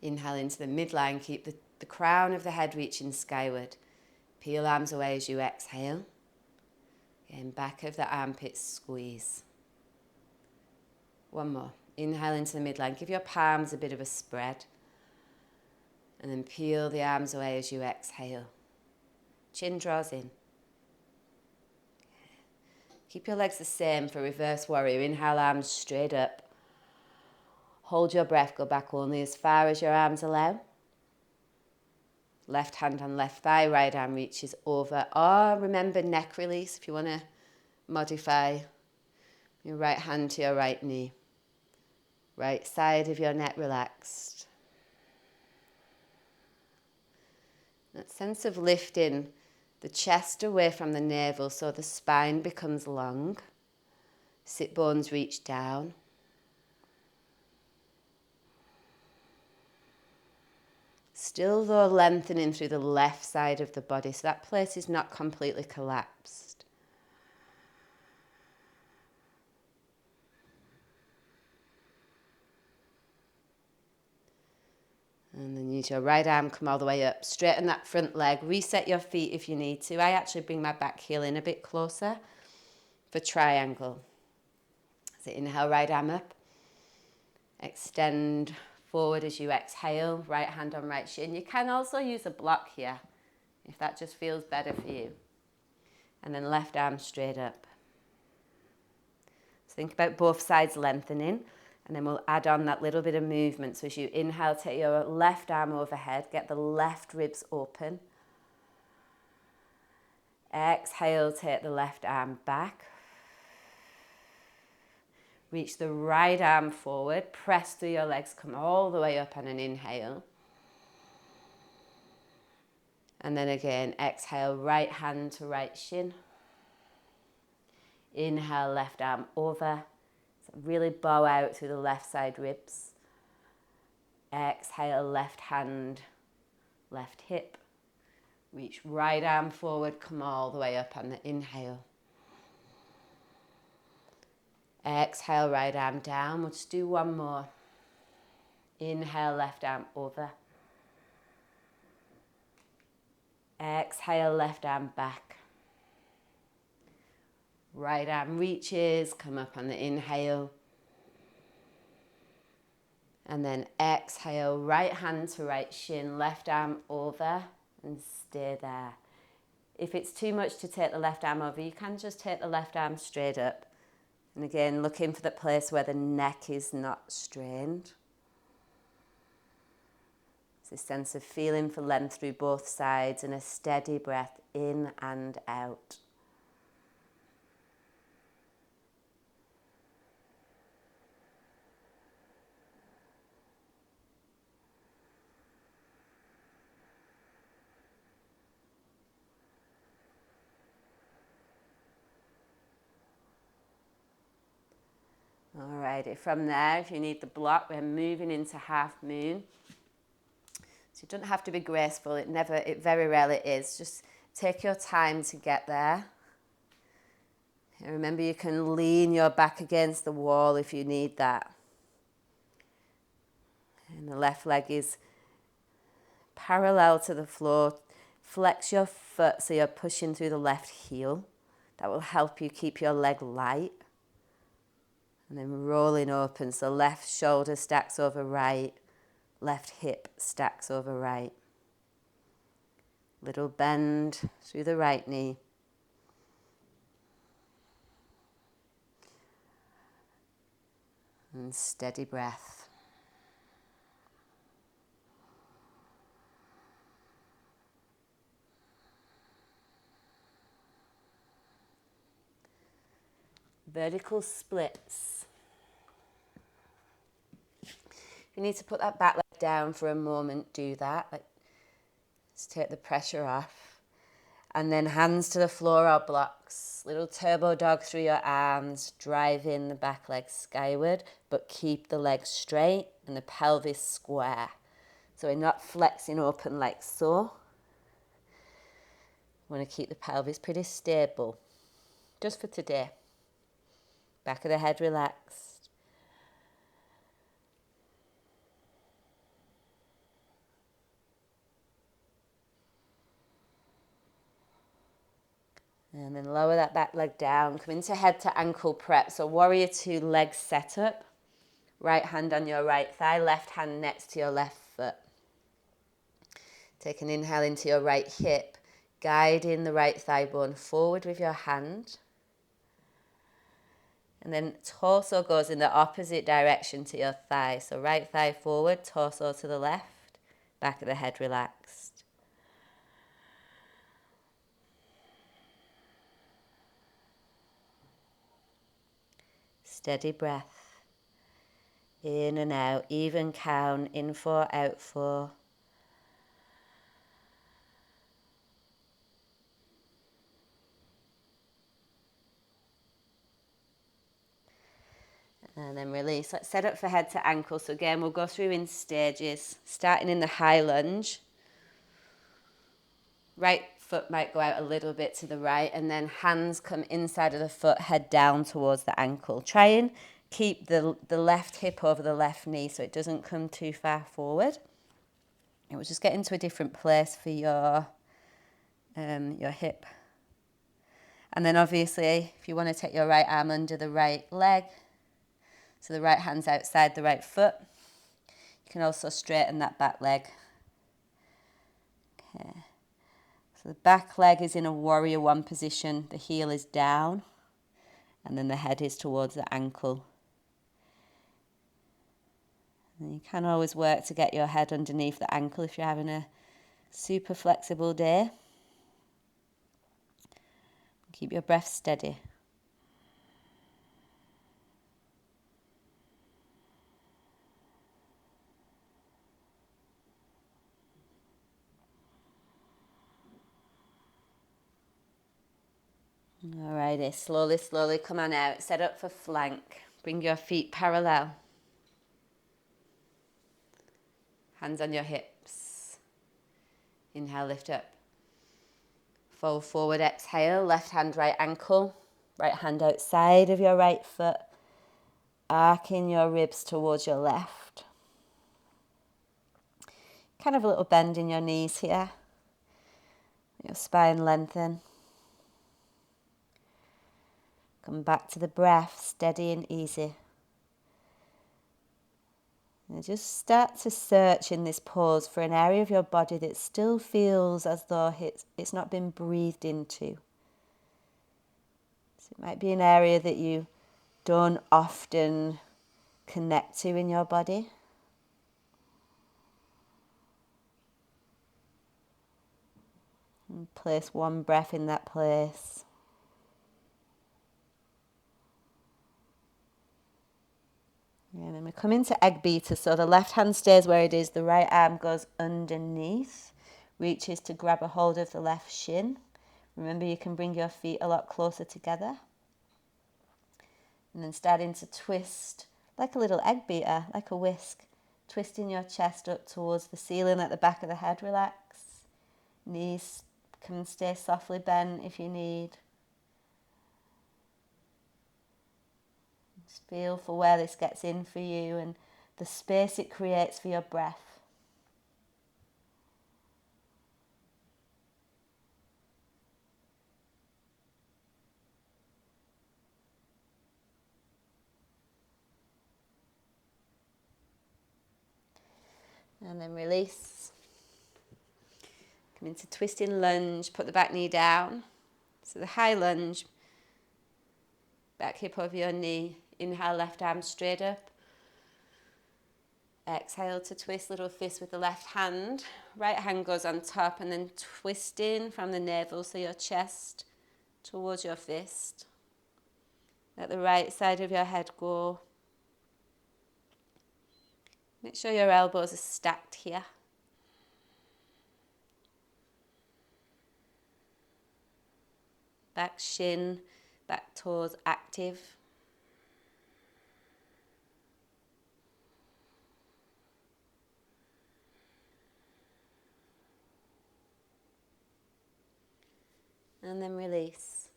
Inhale into the midline. Keep the crown of the head reaching skyward. Peel arms away as you exhale. Again, back of the armpits, squeeze. One more. Inhale into the midline. Give your palms a bit of a spread. And then peel the arms away as you exhale. Chin draws in. Keep your legs the same for reverse warrior. Inhale, arms straight up. Hold your breath. Go back only as far as your arms allow. Left hand on left thigh, right arm reaches over. Or remember neck release if you want to modify your right hand to your right knee. Right side of your neck relaxed. That sense of lifting the chest away from the navel so the spine becomes long. Sit bones reach down. Still though lengthening through the left side of the body, so that place is not completely collapsed. And then use your right arm, come all the way up, straighten that front leg, reset your feet if you need to. I actually bring my back heel in a bit closer for triangle. So inhale, right arm up, extend forward as you exhale, right hand on right shin. You can also use a block here if that just feels better for you. And then left arm straight up. So think about both sides lengthening, and then we'll add on that little bit of movement. So as you inhale, take your left arm overhead, get the left ribs open. Exhale, take the left arm back. Reach the right arm forward, press through your legs, come all the way up on an inhale. And then again, exhale, right hand to right shin. Inhale, left arm over. So really bow out through the left side ribs. Exhale, left hand, left hip. Reach right arm forward, come all the way up on the inhale. Exhale, right arm down. We'll just do one more. Inhale, left arm over. Exhale, left arm back. Right arm reaches, come up on the inhale. And then exhale, right hand to right shin, left arm over and stay there. If it's too much to take the left arm over, you can just take the left arm straight up. And again, looking for the place where the neck is not strained. It's a sense of feeling for length through both sides and a steady breath in and out. Alrighty, from there, if you need the block, we're moving into half moon. So it doesn't have to be graceful, it very rarely is. Just take your time to get there. And remember, you can lean your back against the wall if you need that. And the left leg is parallel to the floor. Flex your foot so you're pushing through the left heel. That will help you keep your leg light. And then rolling open, so left shoulder stacks over right, left hip stacks over right. Little bend through the right knee. And steady breath. Vertical splits. If you need to put that back leg down for a moment, do that. Just take the pressure off. And then hands to the floor or blocks. Little turbo dog through your arms, driving the back leg skyward, but keep the legs straight and the pelvis square. So we're not flexing open like so. We want to keep the pelvis pretty stable. Just for today. Back of the head relaxed. And then lower that back leg down. Come into head to ankle prep. So warrior two, leg setup. Right hand on your right thigh, left hand next to your left foot. Take an inhale into your right hip, guiding the right thigh bone forward with your hand. And then torso goes in the opposite direction to your thigh. So right thigh forward, torso to the left, back of the head relaxed. Steady breath. In and out, even count, in 4, out 4. And then release. Let's set up for head to ankle. So again, we'll go through in stages, starting in the high lunge. Right foot might go out a little bit to the right, and then hands come inside of the foot, head down towards the ankle. Try and keep the left hip over the left knee so it doesn't come too far forward. It will just get into a different place for your hip. And then obviously, if you want to take your right arm under the right leg, so the right hand's outside the right foot, you can also straighten that back leg. Okay. So the back leg is in a warrior one position, the heel is down, and then the head is towards the ankle. And you can always work to get your head underneath the ankle if you're having a super flexible day. Keep your breath steady. Alrighty, slowly come on out. Set up for flank. Bring your feet parallel. Hands on your hips. Inhale, lift up. Fold forward, exhale. Left hand, right ankle. Right hand outside of your right foot. Arcing your ribs towards your left. Kind of a little bend in your knees here. Your spine lengthen. Come back to the breath, steady and easy. And just start to search in this pause for an area of your body that still feels as though it's not been breathed into. So it might be an area that you don't often connect to in your body. And place one breath in that place. And then we come into egg beater, so the left hand stays where it is, the right arm goes underneath, reaches to grab a hold of the left shin. Remember, you can bring your feet a lot closer together. And then starting to twist like a little egg beater, like a whisk. Twisting your chest up towards the ceiling, let the back of the head relax. Knees can stay softly bent if you need. Just feel for where this gets in for you and the space it creates for your breath. And then release. Come into twisting lunge, put the back knee down. So the high lunge, back hip over your knee. Inhale, left arm straight up. Exhale to twist, little fist with the left hand. Right hand goes on top and then twisting from the navel, so your chest towards your fist. Let the right side of your head go. Make sure your elbows are stacked here. Back shin, back toes active. And then release.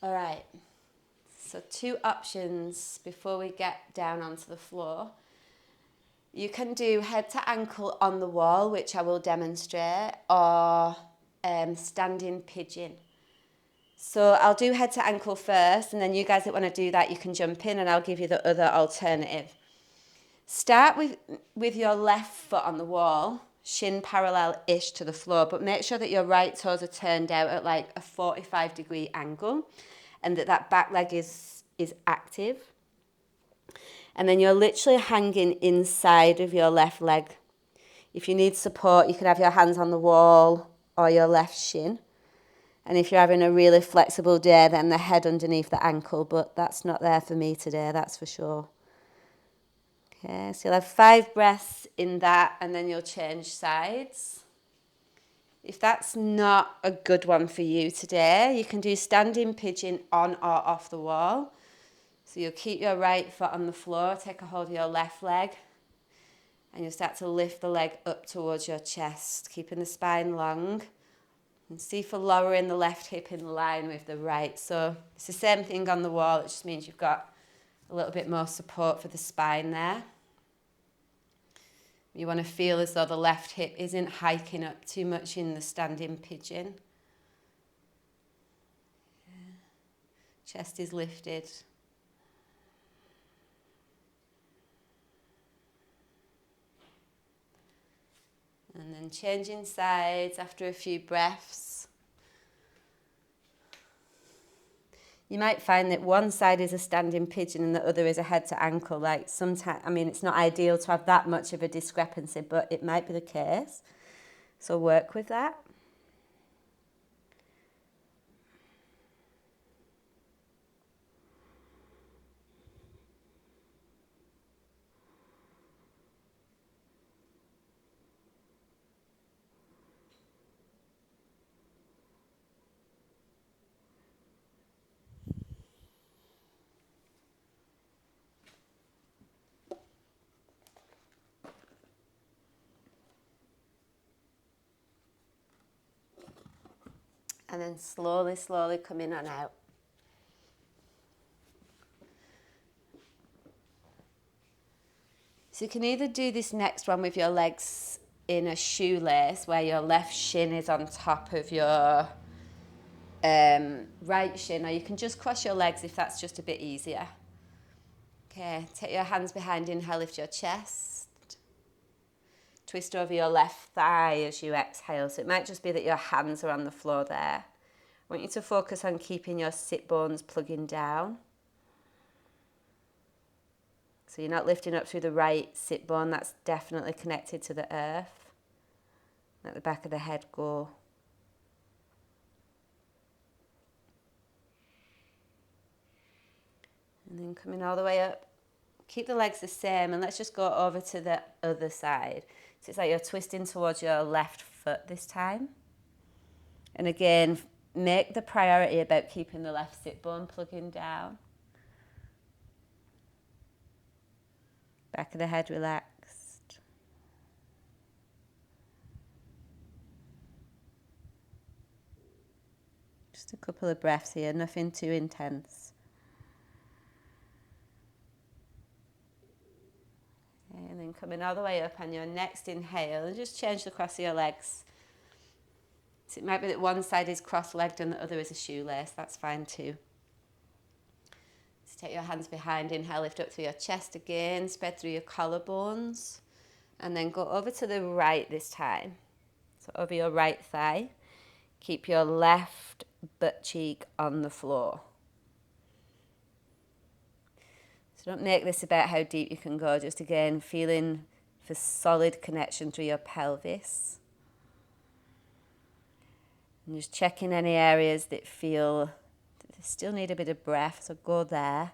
All right, so 2 options before we get down onto the floor. You can do head to ankle on the wall, which I will demonstrate, or standing pigeon. So I'll do head to ankle first, and then you guys that want to do that, you can jump in and I'll give you the other alternative. Start with your left foot on the wall, shin parallel-ish to the floor, but make sure that your right toes are turned out at like a 45-degree angle and that back leg is active. And then you're literally hanging inside of your left leg. If you need support, you can have your hands on the wall or your left shin. And if you're having a really flexible day, then the head underneath the ankle, but that's not there for me today, that's for sure. Okay, so you'll have 5 breaths in that and then you'll change sides. If that's not a good one for you today, you can do standing pigeon on or off the wall. So you'll keep your right foot on the floor, take a hold of your left leg, and you'll start to lift the leg up towards your chest, keeping the spine long. And see for lowering the left hip in line with the right. So it's the same thing on the wall, it just means you've got a little bit more support for the spine there. You want to feel as though the left hip isn't hiking up too much in the standing pigeon. Chest is lifted. And then changing sides after a few breaths. You might find that one side is a standing pigeon and the other is a head to ankle. Like sometimes, I mean, it's not ideal to have that much of a discrepancy, but it might be the case. So work with that. And then slowly, slowly come in and out. So you can either do this next one with your legs in a shoelace, where your left shin is on top of your right shin, or you can just cross your legs if that's just a bit easier. Okay, take your hands behind, inhale, lift your chest. Twist over your left thigh as you exhale. So it might just be that your hands are on the floor there. I want you to focus on keeping your sit bones plugging down. So you're not lifting up through the right sit bone, that's definitely connected to the earth. Let the back of the head go. And then coming all the way up. Keep the legs the same, and let's just go over to the other side. So it's like you're twisting towards your left foot this time. And again, make the priority about keeping the left sit bone plugging down. Back of the head relaxed. Just a couple of breaths here, nothing too intense. And then coming all the way up on your next inhale, and just change the cross of your legs. So it might be that one side is cross-legged and the other is a shoelace, that's fine too. So take your hands behind, inhale, lift up through your chest again, spread through your collarbones, and then go over to the right this time. So over your right thigh, keep your left butt cheek on the floor. So don't make this about how deep you can go, just again feeling for solid connection through your pelvis. And just checking any areas that feel that they still need a bit of breath, so go there.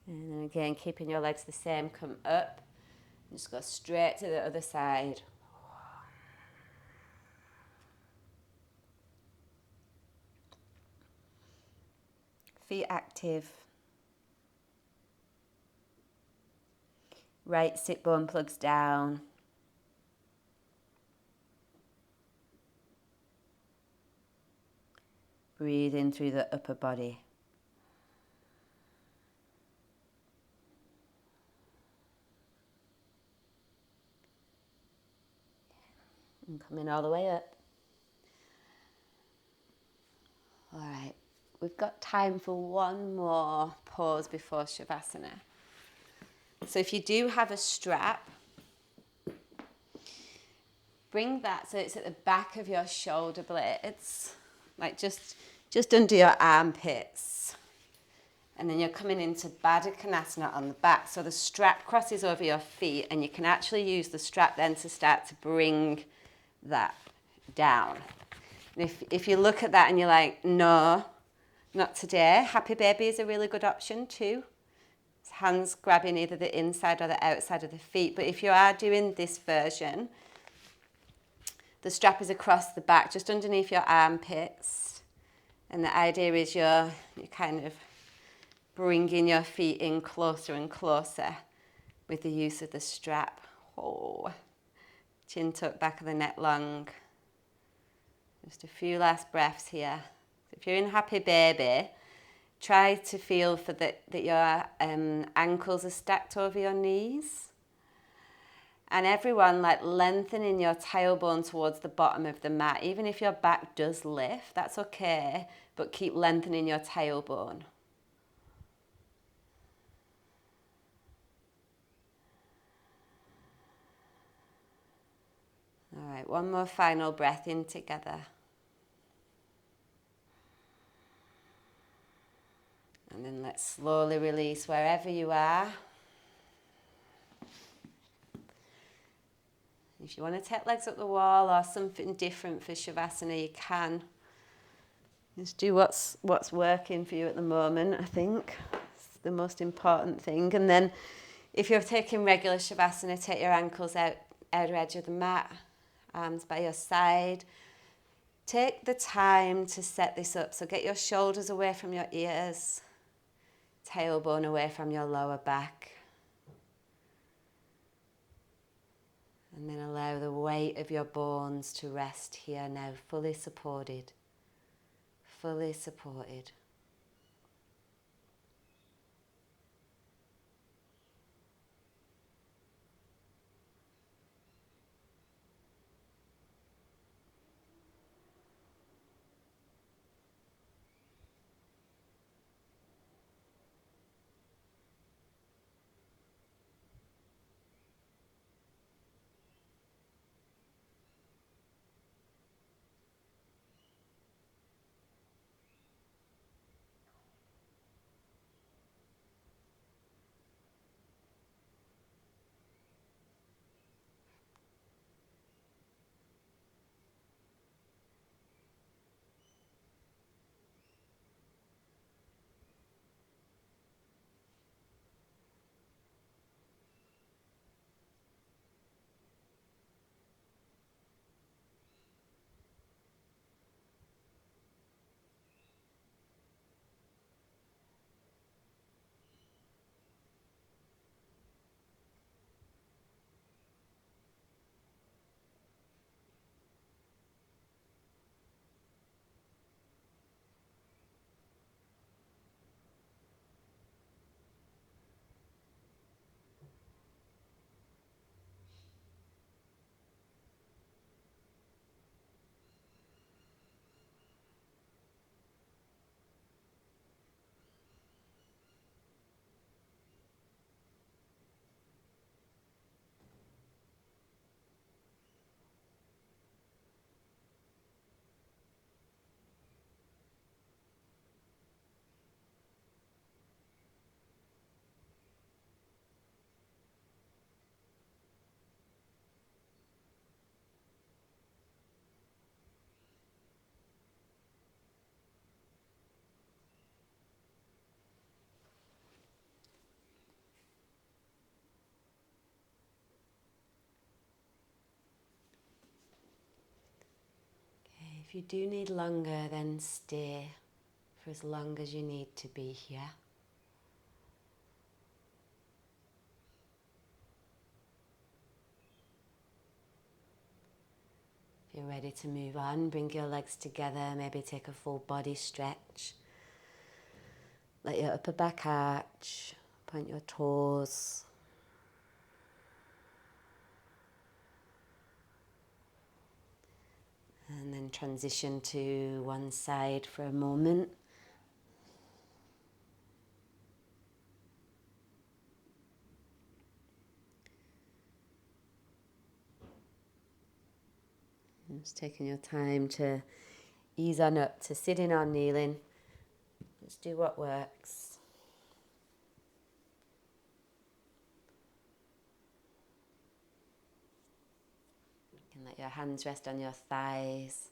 And then again, keeping your legs the same, come up. Just go straight to the other side. Feet active. Right sit bone plugs down. Breathe in through the upper body. And coming all the way up. All right, we've got time for one more pause before Shavasana. So if you do have a strap, bring that so it's at the back of your shoulder blades, like just under your armpits. And then you're coming into Baddha Konasana on the back. So the strap crosses over your feet, and you can actually use the strap then to start to bring that down. And if you look at that and you're like, no, not today, Happy Baby is a really good option too. It's hands grabbing either the inside or the outside of the feet. But if you are doing this version, the strap is across the back, just underneath your armpits. And the idea is you're kind of bringing your feet in closer and closer with the use of the strap. Oh, chin tuck, back of the neck long. Just a few last breaths here. If you're in Happy Baby, try to feel for that your ankles are stacked over your knees. And everyone, like lengthening your tailbone towards the bottom of the mat. Even if your back does lift, that's okay, but keep lengthening your tailbone. All right, one more final breath in together. And then let's slowly release wherever you are. If you want to take legs up the wall or something different for Shavasana, you can. Just do what's working for you at the moment, I think. It's the most important thing. And then if you're taking regular Shavasana, take your ankles out outer edge of the mat, arms by your side. Take the time to set this up. So get your shoulders away from your ears, tailbone away from your lower back. And then allow the weight of your bones to rest here now, fully supported. Fully supported. If you do need longer, then stay for as long as you need to be here. If you're ready to move on, bring your legs together, maybe take a full body stretch. Let your upper back arch, point your toes. And then transition to one side for a moment. Just taking your time to ease on up to sitting or kneeling. Just do what works. You can let your hands rest on your thighs.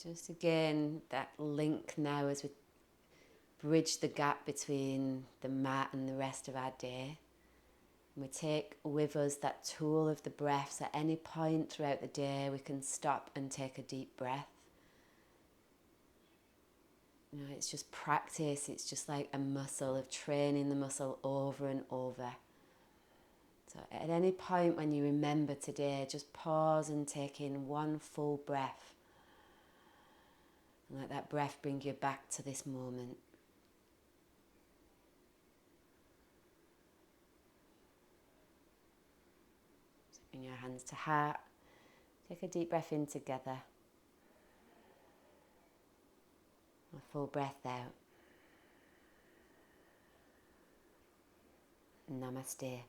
Just again, that link now as we bridge the gap between the mat and the rest of our day. And we take with us that tool of the breath, so at any point throughout the day we can stop and take a deep breath. You know, it's just practice, it's just like a muscle of training the muscle over and over. So at any point when you remember today, just pause and take in one full breath. And let that breath bring you back to this moment. So bring your hands to heart. Take a deep breath in together. A full breath out. Namaste.